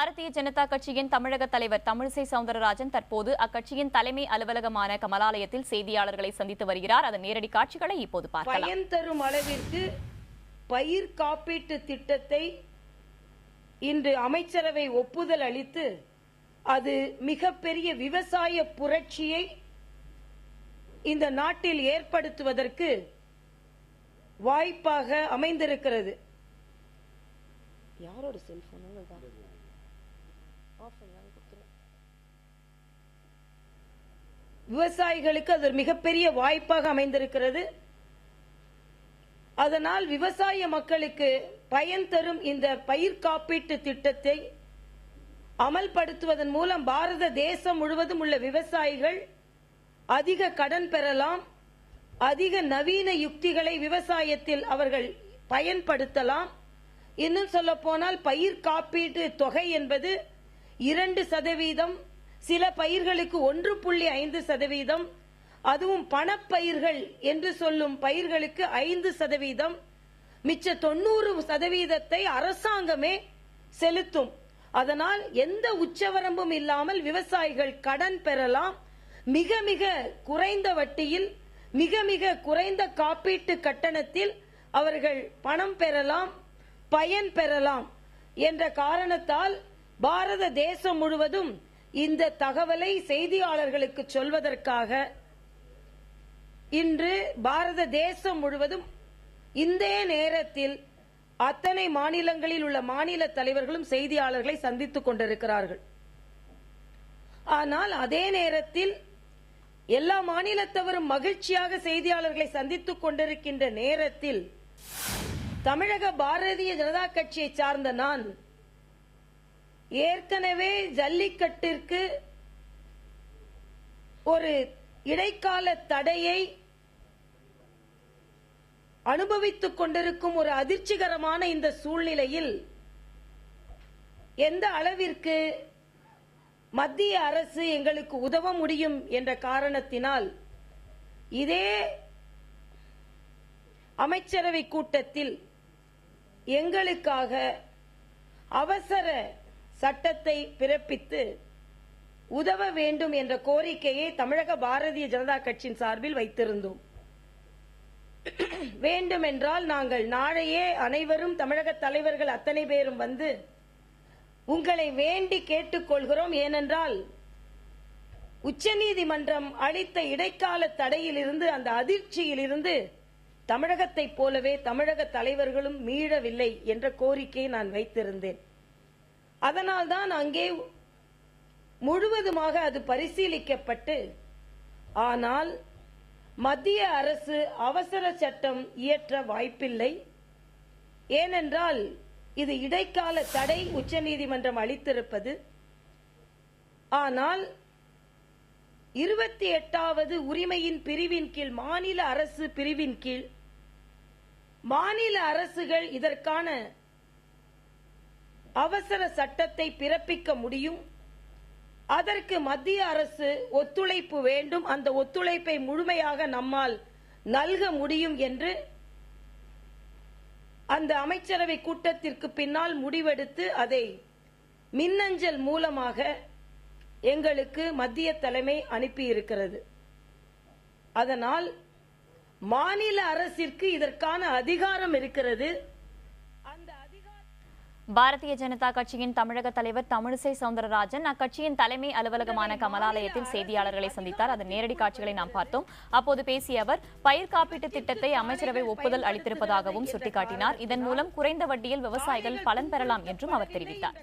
பாரதிய ஜனதா கட்சியின் தமிழக தலைவர் தமிழிசை சவுந்தரராஜன் தற்போது அக்கட்சியின் தலைமை அலுவலகமான கமலாலயத்தில் செய்தியாளர்களை சந்தித்து வருகிறார். அதன் நேரடி காட்சிகளை இப்போது பார்க்கலாம். பயன் தரும் அளவிற்கு பயிர் காப்பீட்டு திட்டத்தை இன்று அமைச்சரவை ஒப்புதல் அளித்து அது மிகப்பெரிய விவசாய புரட்சியை இந்த நாட்டில் ஏற்படுத்துவதற்கு வாய்ப்பாக அமைந்திருக்கிறது. யாரோட செல்போன் விவசாயிகளுக்கு அது மிகப்பெரிய வாய்ப்பாக அமைந்திருக்கிறது. அதனால் விவசாய மக்களுக்கு பயன் தரும் இந்த பயிர் காப்பீட்டு திட்டத்தை அமல்படுத்துவதன் மூலம் பாரத தேசம் முழுவதும் உள்ள விவசாயிகள் அதிக கடன் பெறலாம், அதிக நவீன யுக்திகளை விவசாயத்தில் அவர்கள் பயன்படுத்தலாம். இன்னும் சொல்ல போனால் பயிர் காப்பீட்டு தொகை என்பது 2%, சில பயிர்களுக்கு 1.5%, அதுவும் பணப்பயிர்கள் என்று சொல்லும் பயிர்களுக்கு 5%, மிச்ச 90% அரசாங்கமே செலுத்தும். அதனால் எந்த உச்சவரம்பும் இல்லாமல் விவசாயிகள் கடன் பெறலாம். மிக மிக குறைந்த வட்டியில், மிக மிக குறைந்த காப்பீட்டு கட்டணத்தில் அவர்கள் பணம் பெறலாம், பயன் பெறலாம் என்ற காரணத்தால் பாரத தேசம் முழுவதும் இந்த தகவலை செய்தியாளர்களுக்கு சொல்வதற்காக இன்று பாரத தேசம் முழுவதும் இந்த நேரத்தில் அத்தனை மாநிலங்களில் உள்ள மாநில தலைவர்களும் செய்தியாளர்களை சந்தித்துக் கொண்டிருக்கிறார்கள். ஆனால் அதே நேரத்தில் எல்லா மாநிலத்தவரும் மகிழ்ச்சியாக செய்தியாளர்களை சந்தித்துக் கொண்டிருக்கின்ற நேரத்தில் தமிழக பாரதிய ஜனதா கட்சியை சார்ந்த நான் ஏற்கனவே ஜல்லிக்கட்டிற்கு ஒரு இடைக்கால தடையை அனுபவித்துக் கொண்டிருக்கும் ஒரு அதிர்ச்சிகரமான இந்த சூழ்நிலையில் எந்த அளவிற்கு மத்திய அரசு எங்களுக்கு உதவ முடியும் என்ற காரணத்தினால் இதே அமைச்சரவை கூட்டத்தில் எங்களுக்காக அவசர சட்டத்தை பிறப்பித்து உதவ வேண்டும் என்ற கோரிக்கையை தமிழக பாரதிய ஜனதா கட்சியின் சார்பில் வைத்திருந்தோம். வேண்டுமென்றால் நாங்கள் நாளையே அனைவரும் தமிழக தலைவர்கள் அத்தனை பேரும் வந்து உங்களை வேண்டி கேட்டுக்கொள்கிறோம். ஏனென்றால் உச்சநீதிமன்றம் அளித்த இடைக்கால தடையிலிருந்து, அந்த அதிர்ச்சியிலிருந்து தமிழகத்தைப் போலவே தமிழக தலைவர்களும் மீளவில்லை என்ற கோரிக்கையை நான் வைத்திருந்தேன். அதனால்தான் அங்கே முழுவதுமாக அது பரிசீலிக்கப்பட்டு, ஆனால் மத்திய அரசு அவசர சட்டம் இயற்ற வாய்ப்பில்லை. ஏனென்றால் இது இடைக்கால தடை உச்சநீதிமன்றம் அளித்திருப்பது. ஆனால் 28வது உரிமையின் பிரிவின் கீழ், மாநில அரசு பிரிவின் கீழ் மாநில அரசுகள் இதற்கான அவசர சட்டத்தை பிறப்பிக்க முடியும். அதற்கு மத்திய அரசு ஒத்துழைப்பு வேண்டும். அந்த ஒத்துழைப்பை முழுமையாக நம்மால் நல்க முடியும் என்று அந்த அமைச்சரவை கூட்டத்திற்கு பின்னால் முடிவெடுத்து அதை மின்னஞ்சல் மூலமாக எங்களுக்கு மத்திய தலைமை அனுப்பியிருக்கிறது. அதனால் மாநில அரசிற்கு இதற்கான அதிகாரம் இருக்கிறது. பாரதிய ஜனதா கட்சியின் தமிழக தலைவர் தமிழிசை சவுந்தரராஜன் அக்கட்சியின் தலைமை அலுவலகமான கமலாலயத்தில் செய்தியாளர்களை சந்தித்தார். அதன் நேரடி காட்சிகளை நாம் பார்த்தோம். அப்போது பேசிய அவர் பயிர் காப்பீட்டு திட்டத்தை அமைச்சரவை ஒப்புதல் அளித்திருப்பதாகவும் சுட்டிக்காட்டினார். இதன் மூலம் குறைந்த வட்டியில் விவசாயிகள் பலன் பெறலாம் என்றும் அவர் தெரிவித்தார்.